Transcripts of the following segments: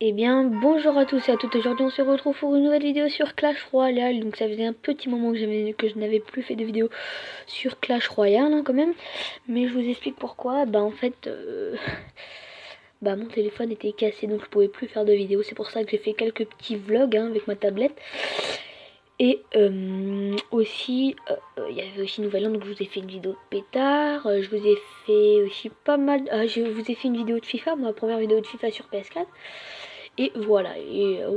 Eh bien, bonjour à tous et à toutes. Aujourd'hui, on se retrouve pour une nouvelle vidéo sur Clash Royale. Donc, ça faisait un petit moment que je n'avais plus fait de vidéo sur Clash Royale, hein, quand même. Mais je vous explique pourquoi. Bah, en fait, mon téléphone était cassé, donc je pouvais plus faire de vidéo. C'est pour ça que j'ai fait quelques petits vlogs, hein, avec ma tablette. Et aussi, il y avait aussi Nouvel An, donc je vous ai fait une vidéo de pétard. Je vous ai fait aussi pas mal. Je vous ai fait une vidéo de FIFA, ma première vidéo de FIFA sur PS4. Et voilà,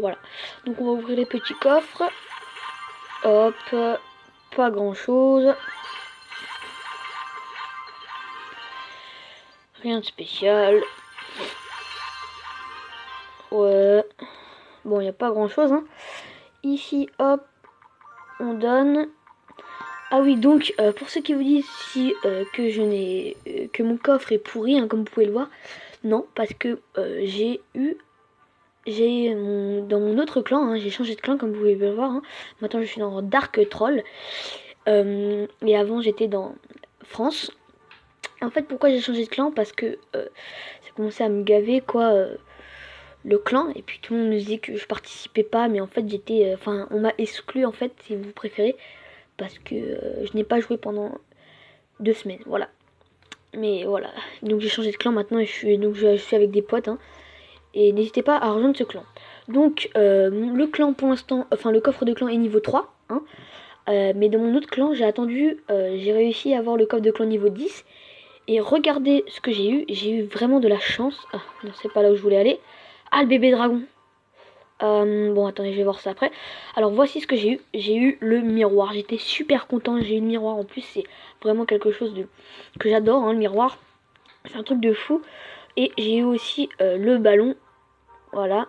voilà. Donc on va ouvrir les petits coffres. Hop, pas grand chose. Rien de spécial. Ouais. Bon, il n'y a pas grand chose, hein. Ici, hop, on donne. Ah oui, donc pour ceux qui vous disent si que je n'ai que mon coffre est pourri, hein, comme vous pouvez le voir, non, parce que dans mon autre clan, hein, j'ai changé de clan comme vous pouvez le voir, hein. Maintenant je suis dans Dark Troll, et avant j'étais dans France. En fait, pourquoi j'ai changé de clan? Parce que ça commençait à me gaver, quoi, le clan. Et puis tout le monde me disait que je participais pas, mais en fait j'étais, enfin on m'a exclu, en fait, si vous préférez, parce que je n'ai pas joué pendant 2 semaines, voilà. Mais voilà, donc j'ai changé de clan maintenant et je suis avec des potes, hein. Et n'hésitez pas à rejoindre ce clan. Donc le clan pour l'instant, enfin le coffre de clan est niveau 3, hein. Mais dans mon autre clan, j'ai attendu, j'ai réussi à avoir le coffre de clan niveau 10. Et regardez ce que j'ai eu vraiment de la chance. Ah, non, c'est pas là où je voulais aller. Ah, le bébé dragon. Bon, attendez, je vais voir ça après. Alors, voici ce que j'ai eu. J'ai eu le miroir. J'étais super content. J'ai eu le miroir. En plus, c'est vraiment quelque chose que j'adore, hein, le miroir. C'est un truc de fou. Et j'ai eu aussi le ballon. Voilà.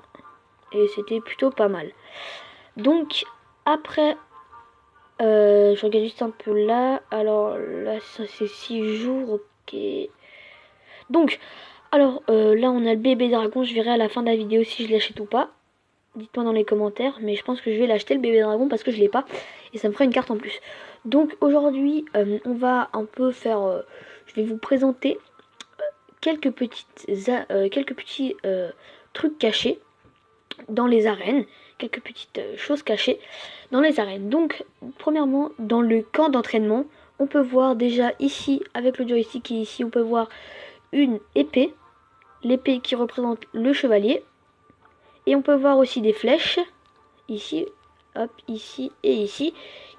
Et c'était plutôt pas mal. Donc, après, je regarde juste un peu là. Alors, là, ça c'est 6 jours. Ok. Donc, alors là on a le bébé dragon, je verrai à la fin de la vidéo si je l'achète ou pas. Dites-moi dans les commentaires, mais je pense que je vais l'acheter le bébé dragon parce que je l'ai pas et ça me fera une carte en plus. Donc aujourd'hui on va un peu faire, je vais vous présenter quelques petits trucs cachés dans les arènes, quelques petites choses cachées dans les arènes. Donc premièrement dans le camp d'entraînement, on peut voir déjà ici avec le joystick qui est ici, on peut voir une épée, l'épée qui représente le chevalier. Et on peut voir aussi des flèches, ici, hop, ici et ici,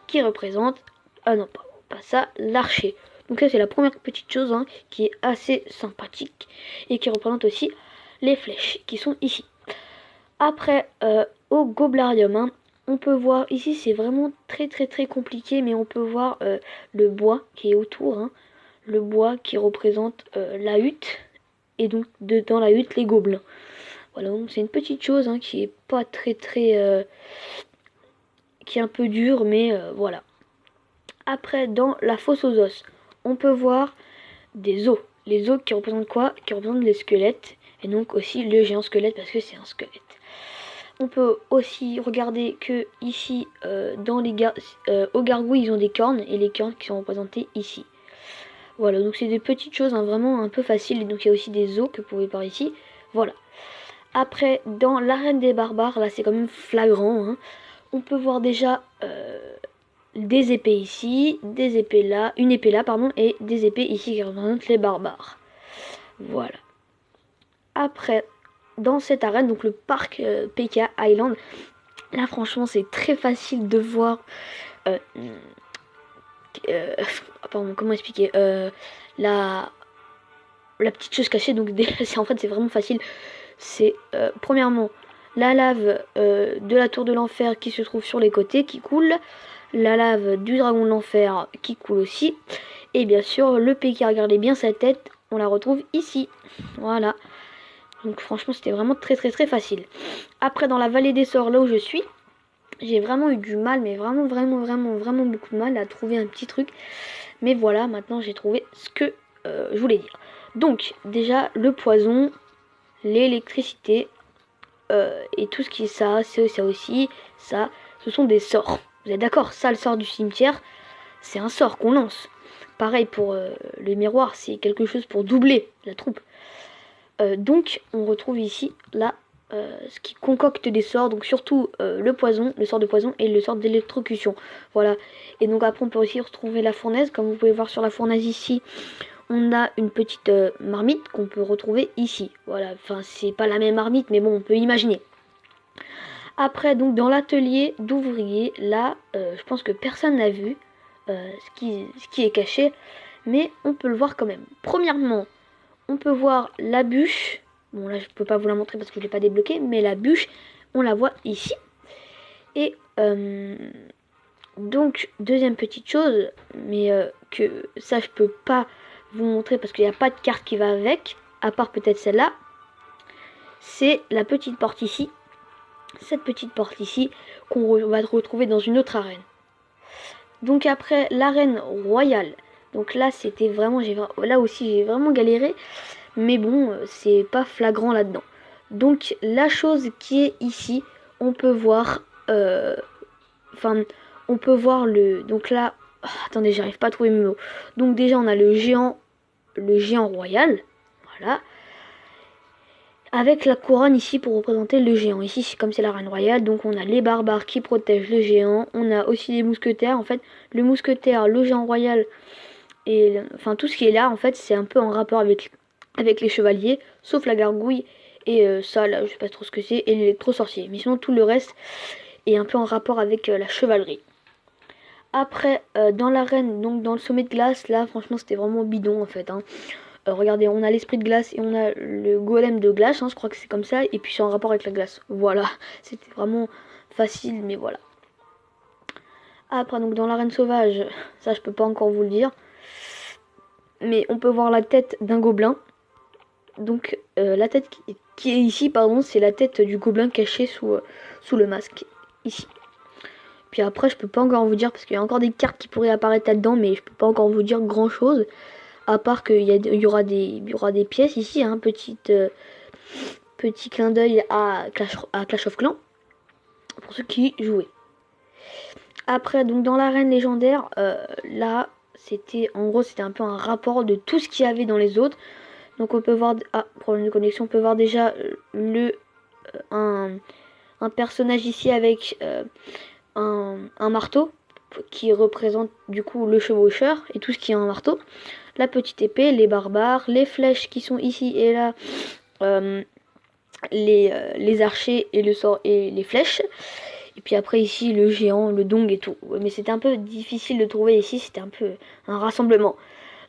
qui représentent, ah non, pas ça, l'archer. Donc ça c'est la première petite chose, hein, qui est assez sympathique et qui représente aussi les flèches qui sont ici. Après, au Goblarium, hein, on peut voir, ici c'est vraiment très compliqué, mais on peut voir le bois qui est autour, hein, le bois qui représente la hutte, et donc dans la hutte les gobelins. Voilà, donc c'est une petite chose, hein, qui est pas qui est un peu dure, mais voilà. Après, dans la fosse aux os, on peut voir des os. Les os qui représentent quoi? Qui représentent les squelettes, et donc aussi le géant squelette parce que c'est un squelette. On peut aussi regarder que ici, aux gargouilles, ils ont des cornes, et les cornes qui sont représentées ici. Voilà, donc c'est des petites choses, hein, vraiment un peu faciles. Et donc il y a aussi des os que vous pouvez voir ici. Voilà. Après, dans l'arène des barbares, là c'est quand même flagrant, hein. On peut voir déjà des épées ici, des épées là, une épée là, pardon, et des épées ici qui représentent les barbares. Voilà. Après, dans cette arène, donc le parc PK Island, là franchement c'est très facile de voir... pardon, comment expliquer la petite chose cachée, donc en fait c'est vraiment facile. C'est premièrement la lave de la tour de l'enfer qui se trouve sur les côtés qui coule, la lave du dragon de l'enfer qui coule aussi, et bien sûr le PK, regardez bien sa tête, on la retrouve ici. Voilà, donc franchement c'était vraiment très facile. Après, dans la vallée des sorts, là où je suis, j'ai vraiment eu du mal, mais vraiment beaucoup de mal à trouver un petit truc, mais voilà, maintenant j'ai trouvé ce que je voulais dire. Donc déjà le poison, l'électricité, et tout ce qui est ça aussi, ça, ce sont des sorts. Vous êtes d'accord? Ça, le sort du cimetière, c'est un sort qu'on lance. Pareil pour le miroir, c'est quelque chose pour doubler la troupe. Donc, on retrouve ici la ce qui concocte des sorts, donc surtout le poison, le sort de poison et le sort d'électrocution. Voilà. Et donc après on peut aussi retrouver la fournaise, comme vous pouvez voir sur la fournaise ici. On a une petite marmite qu'on peut retrouver ici. Voilà, enfin c'est pas la même marmite, mais bon, on peut imaginer. Après, donc dans l'atelier d'ouvrier, là, je pense que personne n'a vu ce qui est caché, mais on peut le voir quand même. Premièrement, on peut voir la bûche. Bon, là, je peux pas vous la montrer parce que je l'ai pas débloqué, mais la bûche, on la voit ici. Et donc, deuxième petite chose, mais que ça, je peux pas vous montrer parce qu'il n'y a pas de carte qui va avec, à part peut-être celle-là. C'est la petite porte ici. Cette petite porte ici qu'on va retrouver dans une autre arène. Donc après l'arène royale, donc là c'était vraiment, là aussi j'ai vraiment galéré, mais bon c'est pas flagrant là-dedans. Donc la chose qui est ici, on peut voir, on peut voir donc là, attendez j'arrive pas à trouver mes mots. Donc déjà on a le géant royal, voilà. Avec la couronne ici pour représenter le géant. Ici, comme c'est la reine royale, donc on a les barbares qui protègent le géant. On a aussi les mousquetaires. En fait, le mousquetaire, le géant royal, et enfin tout ce qui est là, en fait, c'est un peu en rapport avec les chevaliers, sauf la gargouille. Et ça, là, je sais pas trop ce que c'est, et l'électro-sorcier. Mais sinon, tout le reste est un peu en rapport avec la chevalerie. Après, dans l'arène, donc dans le sommet de glace, là, franchement, c'était vraiment bidon, en fait, hein. Regardez, on a l'esprit de glace et on a le golem de glace, hein, je crois que c'est comme ça, et puis c'est en rapport avec la glace. Voilà, c'était vraiment facile, mais voilà. Après, donc dans l'arène sauvage, ça je peux pas encore vous le dire, mais on peut voir la tête d'un gobelin. Donc la tête qui est ici, pardon, c'est la tête du gobelin caché sous le masque, ici. Puis après, je peux pas encore vous dire, parce qu'il y a encore des cartes qui pourraient apparaître là-dedans, mais je peux pas encore vous dire grand-chose. À part qu'il y aura des pièces ici, hein, petit clin d'œil à Clash of Clans, pour ceux qui jouaient. Après, donc dans l'arène légendaire, là, c'était un peu un rapport de tout ce qu'il y avait dans les autres. Donc on peut voir, problème de connexion, on peut voir déjà un personnage ici avec un marteau, qui représente du coup le chevaucheur et tout ce qui est un marteau. La petite épée, les barbares, les flèches qui sont ici et là, les archers et le sort et les flèches. Et puis après ici le géant, le dong et tout. Mais c'était un peu difficile de trouver ici, c'était un peu un rassemblement.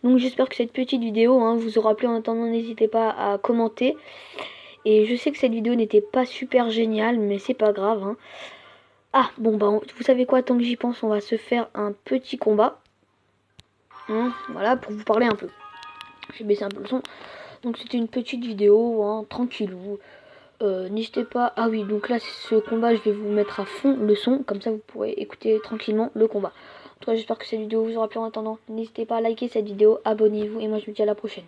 Donc j'espère que cette petite vidéo vous aura plu. En attendant, n'hésitez pas à commenter. Et je sais que cette vidéo n'était pas super géniale, mais c'est pas grave, hein. Ah, bon, bah, vous savez quoi, tant que j'y pense, on va se faire un petit combat. Voilà, pour vous parler un peu. J'ai baissé un peu le son. Donc, c'était une petite vidéo, tranquillou. N'hésitez pas... Ah oui, donc là, ce combat, je vais vous mettre à fond le son. Comme ça, vous pourrez écouter tranquillement le combat. En tout cas, j'espère que cette vidéo vous aura plu. En attendant, n'hésitez pas à liker cette vidéo, abonnez-vous. Et moi, je vous dis à la prochaine.